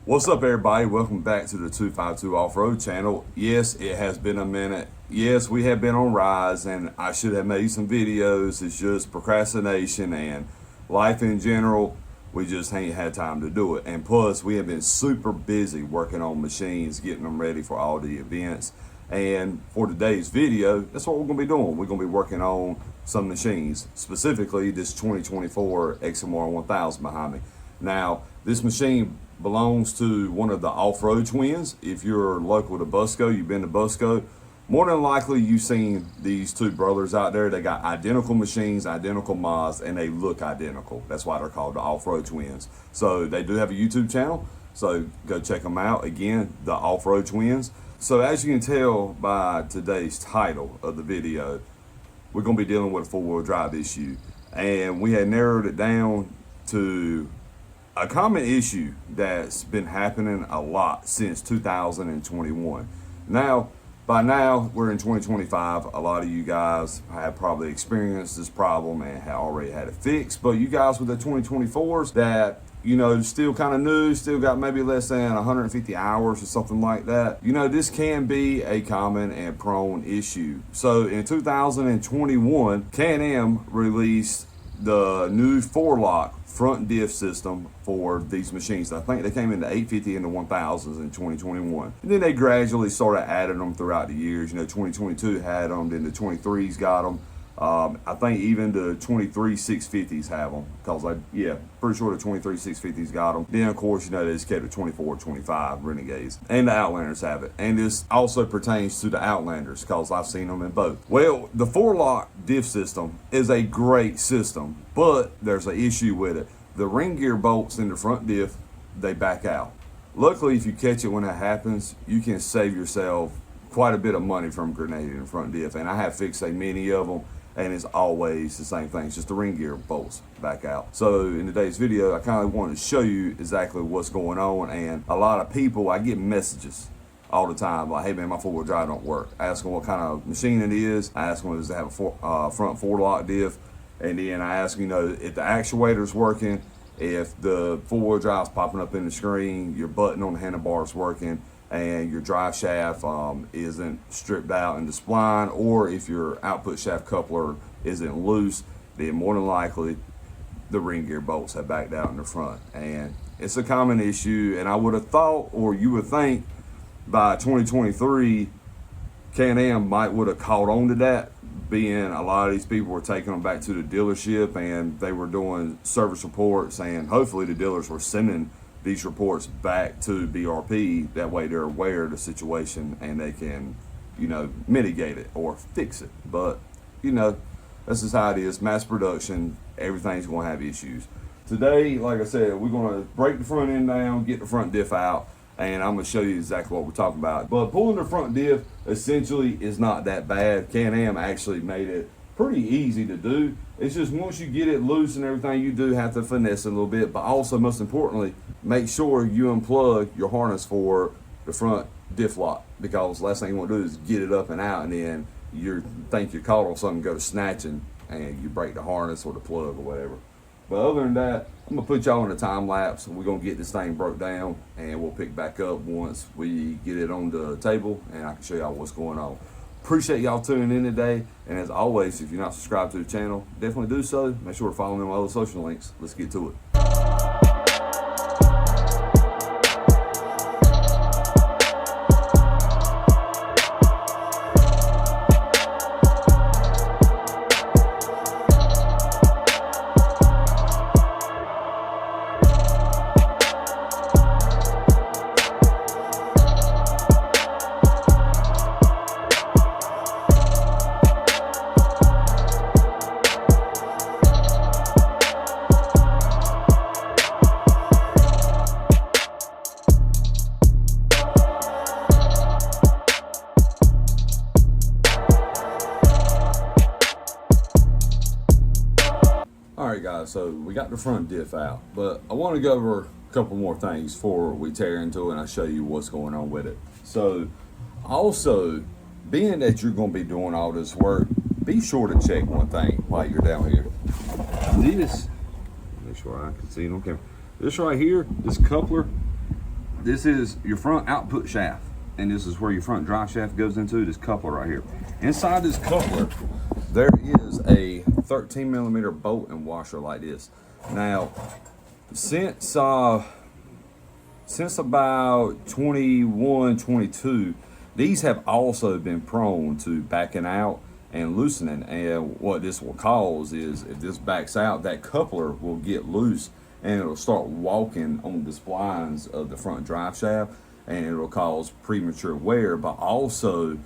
What's up, everybody? Welcome back to the 252 Off-Road channel. Yes, it has been a minute. Yes, we have been on Rise, and I should have made some videos. It's just procrastination and life in general. We just ain't had time to do it. And plus, we have been super busy working on machines, getting them ready for all the events. And for today's video, that's what we're going to be doing. We're going to be working on some machines, specifically this 2024 XMR 1000 behind me. Now, this machine belongs to one of the off-road twins. If you're local to Busco, you've been to Busco, more than likely you've seen these two brothers out there. They got identical machines, identical mods, and they look identical. That's why they're called the off-road twins. So they do have a YouTube channel, so go check them out. Again, the off-road twins. So as you can tell by today's title of the video, we're going to be dealing with a four-wheel drive issue, and we had narrowed it down to a common issue that's been happening a lot since 2021. Now, by now, we're in 2025. A lot of you guys have probably experienced this problem and have already had it fixed. But you guys with the 2024s that, you know, still kind of new, still got maybe less than 150 hours or something like that, you know, this can be a common and prone issue. So in 2021, Can-Am released the new 4-lock front diff system for these machines. I think they came in the 850 and the 1000s in 2021. And then they gradually started adding them throughout the years. You know, 2022 had them, then the 23s got them. I think even the 23 650s have them, because pretty sure the 23 650s got them. Then of course, you know, they just kept the 24, 25 Renegades, and the Outlanders have it. And this also pertains to the Outlanders, because I've seen them in both. Well, the 4-lock diff system is a great system, but there's an issue with it. The ring gear bolts in the front diff, they back out. Luckily, if you catch it when that happens, you can save yourself quite a bit of money from grenading the front diff. And I have fixed a many of them, and it's always the same thing. It's just the ring gear bolts back out. So in today's video, I kind of wanted to show you exactly what's going on. And a lot of people, I get messages all the time like, hey man, my four-wheel drive don't work. I ask them what kind of machine it is. I ask them, does it have a front 4-lock diff? And then I ask, you know, if the actuator's working, if the four-wheel drive's popping up in the screen, your button on the handlebar's working, and your drive shaft isn't stripped out in the spline, or if your output shaft coupler isn't loose, then more than likely the ring gear bolts have backed out in the front. And it's a common issue, and I would have thought, or you would think, by 2023 Can-Am would have caught on to that, being a lot of these people were taking them back to the dealership and they were doing service reports, and hopefully the dealers were sending these reports back to BRP. That way they're aware of the situation and they can, you know, mitigate it or fix it. But, you know, this is how it is. Mass production, everything's going to have issues. Today, like I said, we're going to break the front end down, get the front diff out, and I'm going to show you exactly what we're talking about. But pulling the front diff essentially is not that bad. Can-Am actually made it pretty easy to do. It's just once you get it loose and everything, you do have to finesse it a little bit. But also, most importantly, make sure you unplug your harness for the front diff lock, because the last thing you want to do is get it up and out, and then you think you're caught on something, go to snatching, and you break the harness or the plug or whatever. But other than that, I'm gonna put y'all in a time lapse. We're gonna get this thing broke down, and we'll pick back up once we get it on the table, and I can show y'all what's going on. Appreciate y'all tuning in today, and as always, if you're not subscribed to the channel, definitely do so. Make sure to follow me on my other social links. Let's get to it. Alright guys, so we got the front diff out, but I want to go over a couple more things before we tear into it and I show you what's going on with it. So also, being that you're going to be doing all this work, be sure to check one thing while you're down here. This, make sure I can see it on camera. This right here, this coupler, this is your front output shaft, and this is where your front drive shaft goes into, this coupler right here. Inside this coupler, there is a 13 millimeter bolt and washer like this. Now, since about 21, 22, these have also been prone to backing out and loosening. And what this will cause is, if this backs out, that coupler will get loose and it'll start walking on the splines of the front drive shaft, and it'll cause premature wear, but also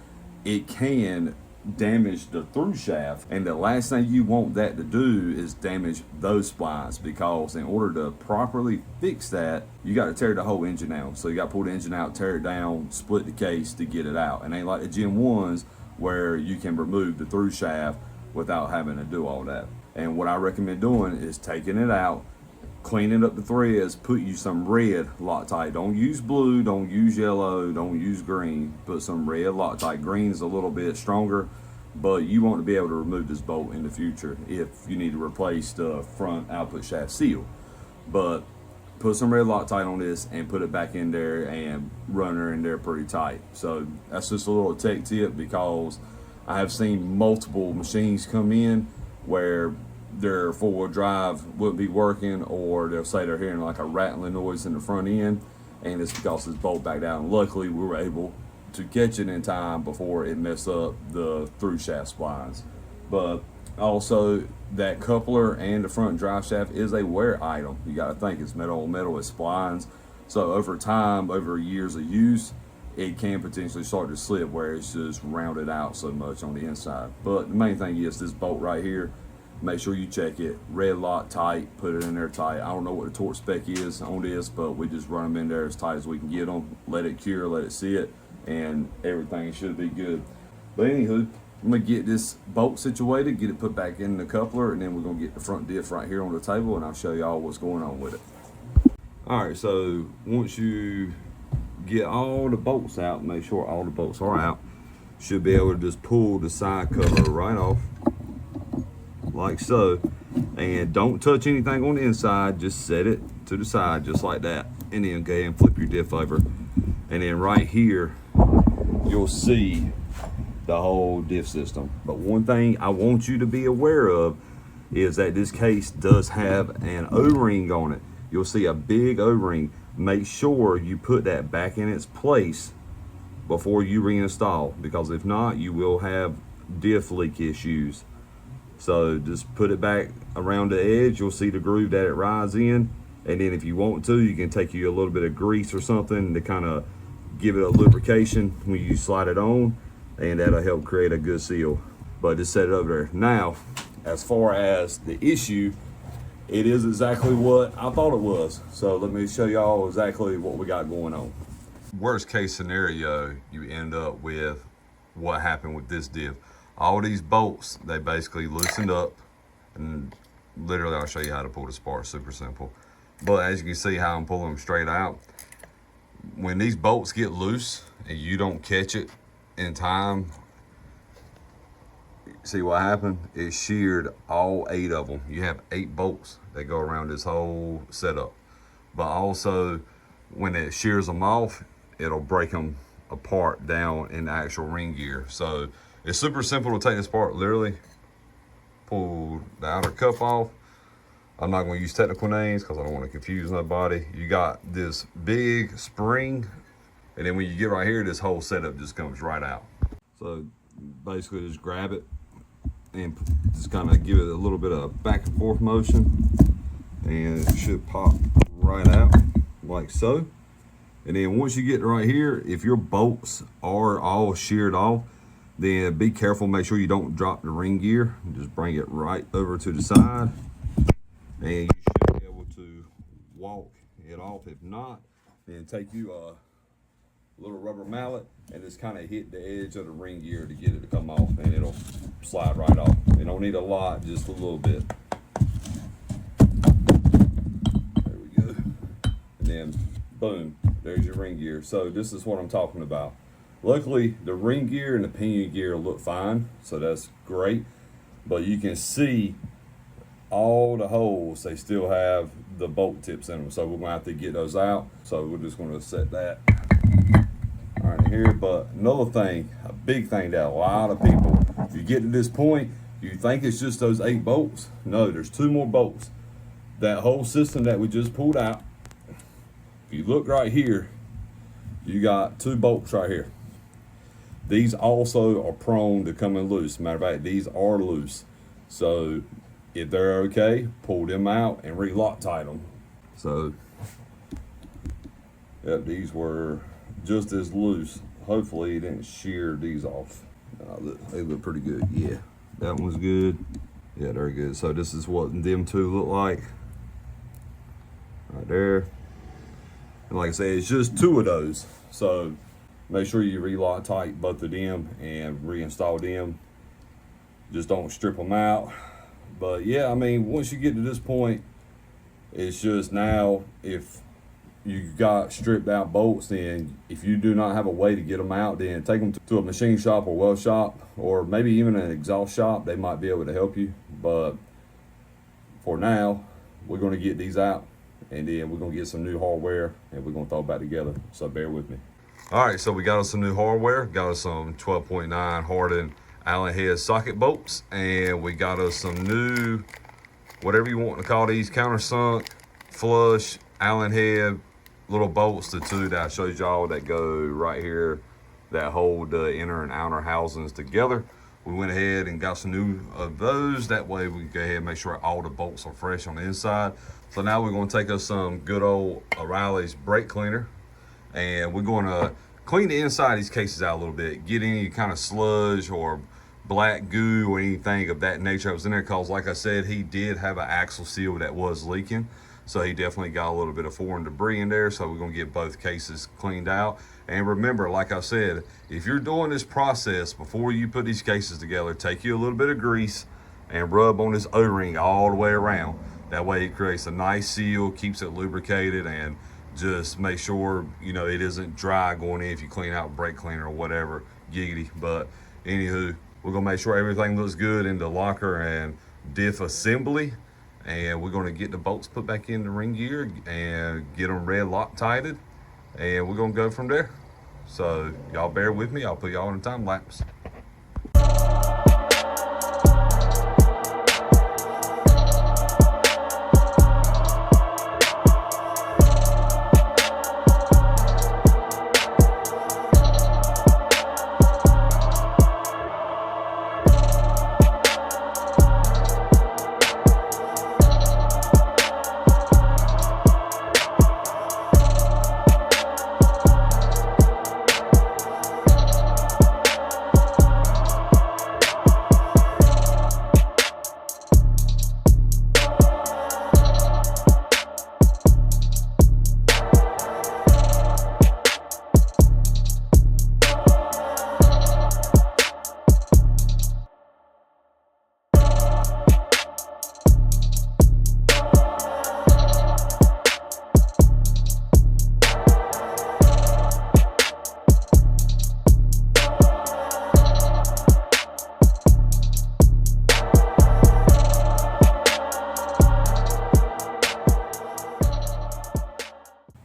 it can damage the through shaft. And the last thing you want that to do is damage those splines, because in order to properly fix that, you got to tear the whole engine out. So you got to pull the engine out, tear it down, split the case to get it out. And ain't like the Gen 1s where you can remove the through shaft without having to do all that. And what I recommend doing is taking it out, cleaning up the threads, put you some red Loctite. Don't use blue, don't use yellow, don't use green. Put some red Loctite. Green is a little bit stronger, but you want to be able to remove this bolt in the future if you need to replace the front output shaft seal. But put some red Loctite on this and put it back in there and run her in there pretty tight. So that's just a little tech tip, because I have seen multiple machines come in where their four-wheel drive wouldn't be working, or they'll say they're hearing like a rattling noise in the front end, and it's because it's bolt back down. And luckily, we were able to catch it in time before it messed up the through shaft splines. But also, that coupler and the front drive shaft is a wear item. You got to think it's metal on metal, it's splines. So over time, over years of use, it can potentially start to slip where it's just rounded out so much on the inside. But the main thing is this bolt right here. Make sure you check it, red Loctite, put it in there tight. I don't know what the torque spec is on this, but we just run them in there as tight as we can get them, let it cure, let it sit, and everything should be good. But anywho, I'm gonna get this bolt situated, get it put back in the coupler, and then we're gonna get the front diff right here on the table, and I'll show y'all what's going on with it. All right, so once you get all the bolts out, make sure all the bolts are out, should be able to just pull the side cover right off, like so. And don't touch anything on the inside, just set it to the side just like that, and then go ahead and flip your diff over. And then right here you'll see the whole diff system. But one thing I want you to be aware of is that this case does have an O-ring on it. You'll see a big O-ring. Make sure you put that back in its place before you reinstall, because if not, you will have diff leak issues. So just put it back around the edge. You'll see the groove that it rides in. And then if you want to, you can take you a little bit of grease or something to kind of give it a lubrication when you slide it on, and that'll help create a good seal. But just set it over there. Now, as far as the issue, it is exactly what I thought it was. So let me show y'all exactly what we got going on. Worst case scenario, you end up with what happened with this diff. All these bolts, they basically loosened up, and literally I'll show you how to pull the spar, super simple. But as you can see how I'm pulling them straight out, when these bolts get loose and you don't catch it in time, see what happened? It sheared all 8 of them. You have 8 bolts that go around this whole setup. But also, when it shears them off, it'll break them apart down in the actual ring gear. So it's super simple to take this apart. Literally pull the outer cup off. I'm not going to use technical names because I don't want to confuse nobody. You got this big spring, and then when you get right here, this whole setup just comes right out. So basically just grab it and just kind of give it a little bit of back and forth motion, and it should pop right out like so. And then once you get right here, if your bolts are all sheared off, then be careful, make sure you don't drop the ring gear. Just bring it right over to the side, and you should be able to walk it off. If not, then take you a little rubber mallet and just kind of hit the edge of the ring gear to get it to come off, and it'll slide right off. You don't need a lot, just a little bit. There we go. And then boom, there's your ring gear. So this is what I'm talking about. Luckily, the ring gear and the pinion gear look fine, so that's great. But you can see all the holes, they still have the bolt tips in them. So we're gonna have to get those out. So we're just gonna set that right here. But another thing, a big thing that a lot of people, if you get to this point, you think it's just those 8 bolts. No, there's 2 more bolts. That whole system that we just pulled out, if you look right here, you got 2 bolts right here. These also are prone to coming loose. Matter of fact, these are loose. So if they're okay, pull them out and re-Loctite them. So, yep, these were just as loose. Hopefully it didn't shear these off. They look pretty good. Yeah, that one's good. Yeah, they're good. So this is what them 2 look like. Right there. And like I said, it's just 2 of those. So make sure you re-Loctite both of them and reinstall them. Just don't strip them out. But yeah, I mean, once you get to this point, it's just now, if you got stripped out bolts, then if you do not have a way to get them out, then take them to a machine shop or weld shop, or maybe even an exhaust shop. They might be able to help you. But for now, we're going to get these out, and then we're going to get some new hardware, and we're going to throw it back together. So bear with me. All right, so we got us some new hardware. Got us some 12.9 hardened Allen head socket bolts, and we got us some new, whatever you want to call these, countersunk, flush, Allen head little bolts, the 2 that I showed y'all that go right here, that hold the inner and outer housings together. We went ahead and got some new of those. That way we can go ahead and make sure all the bolts are fresh on the inside. So now we're going to take us some good old O'Reilly's brake cleaner, and we're going to clean the inside of these cases out a little bit, get any kind of sludge or black goo or anything of that nature that was in there, because like I said, he did have an axle seal that was leaking. So he definitely got a little bit of foreign debris in there. So we're gonna get both cases cleaned out. And remember, like I said, if you're doing this process before you put these cases together, take you a little bit of grease and rub on this O-ring all the way around. That way it creates a nice seal, keeps it lubricated, and just make sure, you know, it isn't dry going in if you clean out brake cleaner or whatever, giggity. But anywho, we're gonna make sure everything looks good in the locker and diff assembly. And we're gonna get the bolts put back in the ring gear and get them red Loctited, and we're gonna go from there. So y'all bear with me, I'll put y'all on a time lapse.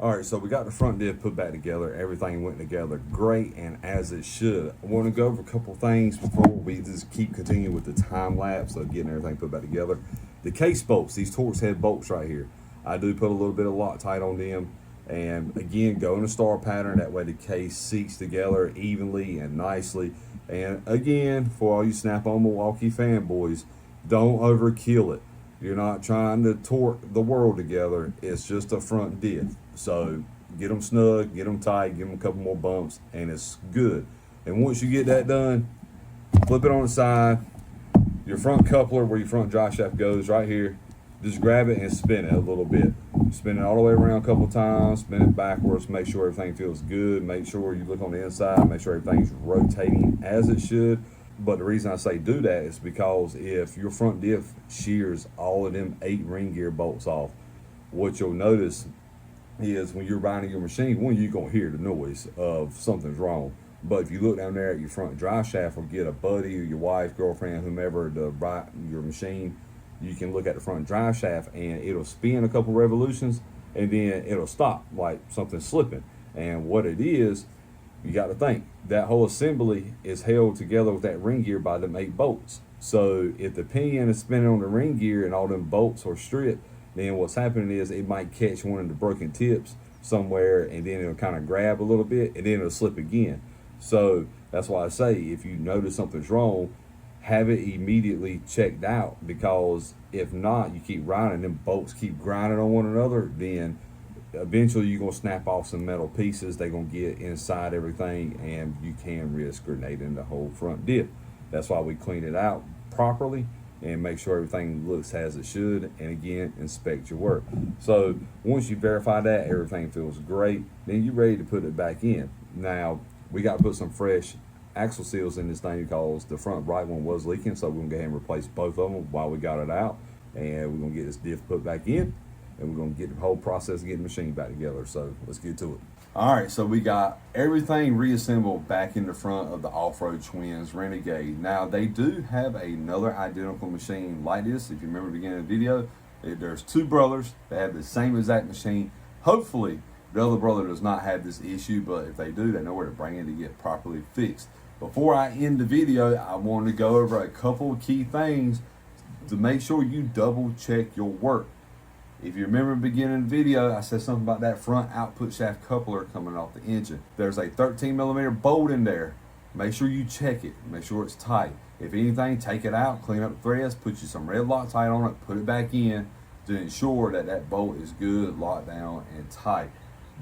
All right, so we got the front diff put back together. Everything went together great and as it should. I want to go over a couple things before we just continue with the time lapse of getting everything put back together. The case bolts, these Torx head bolts right here, I do put a little bit of Loctite on them. And again, go in a star pattern. That way the case seats together evenly and nicely. And again, for all you Snap-on Milwaukee fanboys, don't overkill it. You're not trying to torque the world together. It's just a front diff. So get them snug, get them tight, give them a couple more bumps, and it's good. And once you get that done, flip it on the side. Your front coupler, where your front drive shaft goes, right here, just grab it and spin it a little bit. Spin it all the way around a couple times, spin it backwards, make sure everything feels good, make sure you look on the inside, make sure everything's rotating as it should. But the reason I say do that is because if your front diff shears all of them 8 ring gear bolts off, what you'll notice is when you're riding your machine, one, you're gonna hear the noise of something's wrong. But if you look down there at your front drive shaft or get a buddy or your wife, girlfriend, whomever to ride your machine, you can look at the front drive shaft and it'll spin a couple revolutions and then it'll stop like something's slipping. And what it is, you got to think that whole assembly is held together with that ring gear by them 8 bolts. So if the pinion is spinning on the ring gear and all them bolts are stripped, then what's happening is it might catch one of the broken tips somewhere, and then it'll kind of grab a little bit and then it'll slip again. So that's why I say, if you notice something's wrong, have it immediately checked out, because if not, you keep riding, them bolts keep grinding on one another, then eventually you're going to snap off some metal pieces. They're going to get inside everything, and you can risk grenading the whole front diff. That's why we clean it out properly and make sure everything looks as it should, and again, inspect your work. So once you verify that everything feels great, then you're ready to put it back in. Now we got to put some fresh axle seals in this thing because the front right one was leaking, so we're gonna go ahead and replace both of them while we got it out, and we're gonna get this diff put back in, and we're gonna get the whole process of getting the machine back together. So let's get to it. All right, so we got everything reassembled back in the front of the Off-Road Twins Renegade. Now they do have another identical machine like this. If you remember the beginning of the video, there's 2 brothers that have the same exact machine. Hopefully the other brother does not have this issue, but if they do, they know where to bring it to get properly fixed. Before I end the video, I wanted to go over a couple of key things to make sure you double check your work. If you remember the beginning of the video, I said something about that front output shaft coupler coming off the engine. There's a 13mm bolt in there. Make sure you check it. Make sure it's tight. If anything, take it out, clean up the threads, put you some red Loctite on it, put it back in to ensure that that bolt is good, locked down, and tight.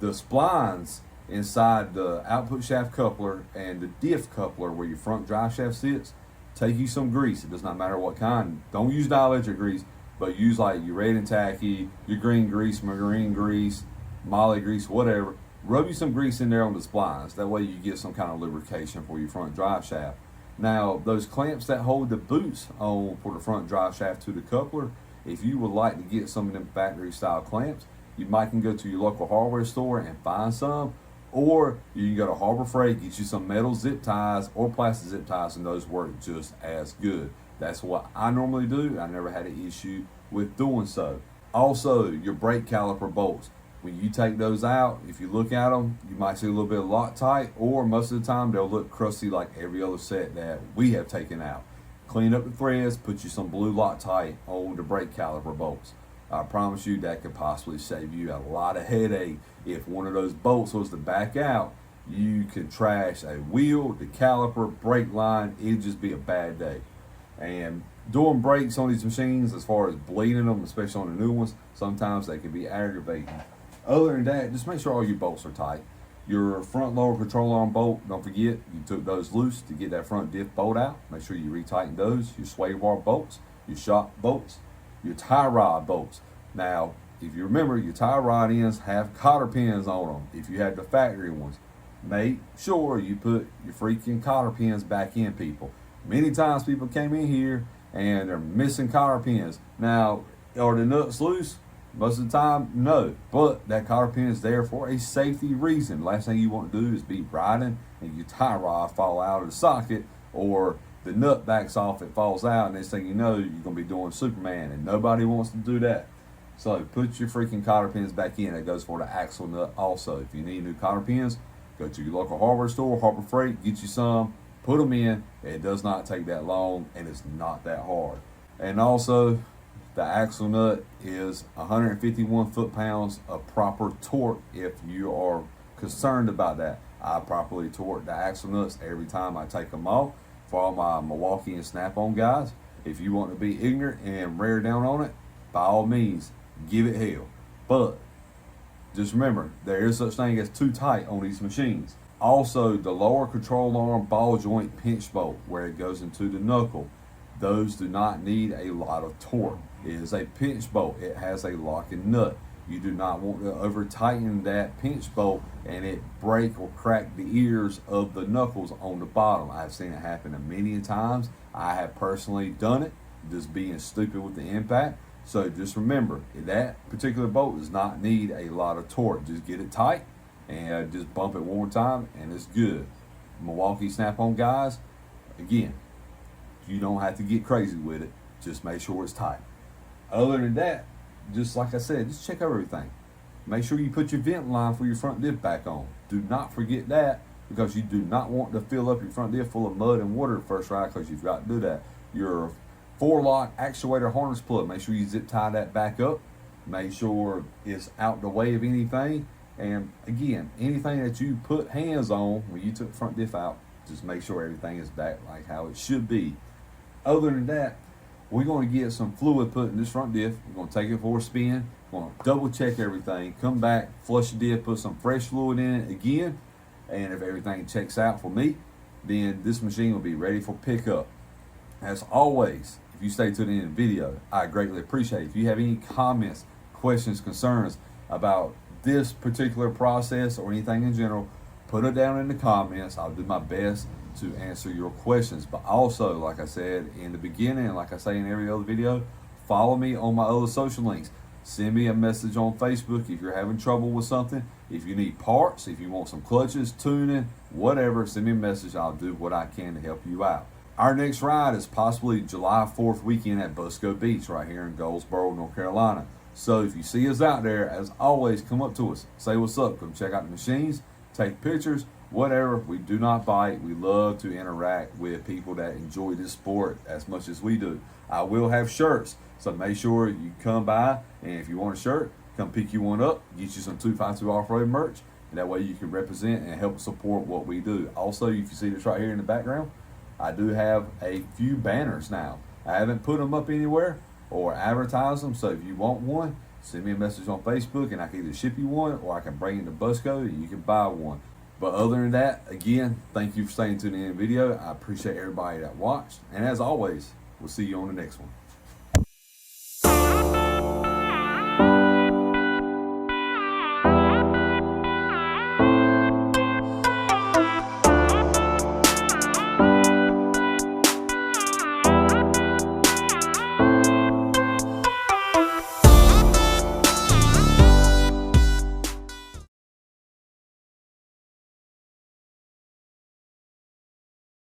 The splines inside the output shaft coupler and the diff coupler where your front drive shaft sits, take you some grease. It does not matter what kind. Don't use dielectric grease, but use like your red and tacky, your green grease, marine grease, molly grease, whatever. Rub you some grease in there on the splines. That way you get some kind of lubrication for your front drive shaft. Now, those clamps that hold the boots on for the front drive shaft to the coupler, if you would like to get some of them factory style clamps, you might can go to your local hardware store and find some, or you can go to Harbor Freight, get you some metal zip ties or plastic zip ties, and those work just as good. That's what I normally do. I never had an issue with doing so. Also, your brake caliper bolts. When you take those out, if you look at them, you might see a little bit of Loctite, or most of the time they'll look crusty like every other set that we have taken out. Clean up the threads, put you some blue Loctite on the brake caliper bolts. I promise you that could possibly save you a lot of headache. If one of those bolts was to back out, you could trash a wheel, the caliper, brake line. It'd just be a bad day. And doing brakes on these machines, as far as bleeding them, especially on the new ones, sometimes they can be aggravating. Other than that, just make sure all your bolts are tight. Your front lower control arm bolt, don't forget, you took those loose to get that front diff bolt out. Make sure you retighten those. Your sway bar bolts, your shock bolts, your tie rod bolts. Now, if you remember, your tie rod ends have cotter pins on them. If you have the factory ones, make sure you put your freaking cotter pins back in, people. Many times people came in here and they're missing cotter pins. Now, are the nuts loose? Most of the time, no. But that cotter pin is there for a safety reason. Last thing you want to do is be riding and your tie rod fall out of the socket, or the nut backs off, it falls out, and next thing you know, you're going to be doing Superman, and nobody wants to do that. So put your freaking cotter pins back in. It goes for the axle nut also. If you need new cotter pins, go to your local hardware store, Harbor Freight, get you some, put them in. It does not take that long, and it's not that hard. And also, the axle nut is 151 foot-pounds of proper torque if you are concerned about that. I properly torque the axle nuts every time I take them off. For all my Milwaukee and Snap-on guys, if you want to be ignorant and rear down on it, by all means, give it hell. But just remember, there is such thing as too tight on these machines. Also, the lower control arm ball joint pinch bolt, where it goes into the knuckle, those do not need a lot of torque. It is a pinch bolt. It has a locking nut. You do not want to over tighten that pinch bolt and it break or crack the ears of the knuckles on the bottom. I've seen it happen many times. I have personally done it, just being stupid with the impact. So just remember, that particular bolt does not need a lot of torque. Just get it tight and just bump it one more time and it's good. Milwaukee Snap-on guys, again, you don't have to get crazy with it. Just make sure it's tight. Other than that, just like I said, just check over everything. Make sure you put your vent line for your front diff back on. Do not forget that, because you do not want to fill up your front diff full of mud and water the first ride, because you've got to do that. Your 4-lock actuator harness plug, make sure you zip tie that back up. Make sure it's out the way of anything. And again, anything that you put hands on when you took the front diff out, just make sure everything is back like how it should be. Other than that, we're going to get some fluid put in this front diff. We're going to take it for a spin. We're going to double check everything. Come back, flush the diff, put some fresh fluid in it again. And if everything checks out for me, then this machine will be ready for pickup. As always, if you stay to the end of the video, I greatly appreciate it. If you have any comments, questions, concerns about this particular process or anything in general, put it down in the comments. I'll do my best to answer your questions. But also, like I said in the beginning, and like I say in every other video, follow me on my other social links. Send me a message on Facebook if you're having trouble with something. If you need parts, if you want some clutches, tuning, whatever, send me a message. I'll do what I can to help you out. Our next ride is possibly July 4th weekend at Busco Beach right here in Goldsboro, North Carolina. So if you see us out there, as always, come up to us. Say what's up. Come check out the machines. Take pictures. Whatever. We do not bite. We love to interact with people that enjoy this sport as much as we do. I will have shirts. So make sure you come by. And if you want a shirt, come pick you one up. Get you some 252 off-road merch. And that way you can represent and help support what we do. Also, if you see this right here in the background, I do have a few banners now. I haven't put them up anywhere or advertise them. So if you want one, send me a message on Facebook and I can either ship you one or I can bring it to Busco and you can buy one. But other than that, again, thank you for staying tuned in the video. I appreciate everybody that watched. And as always, we'll see you on the next one.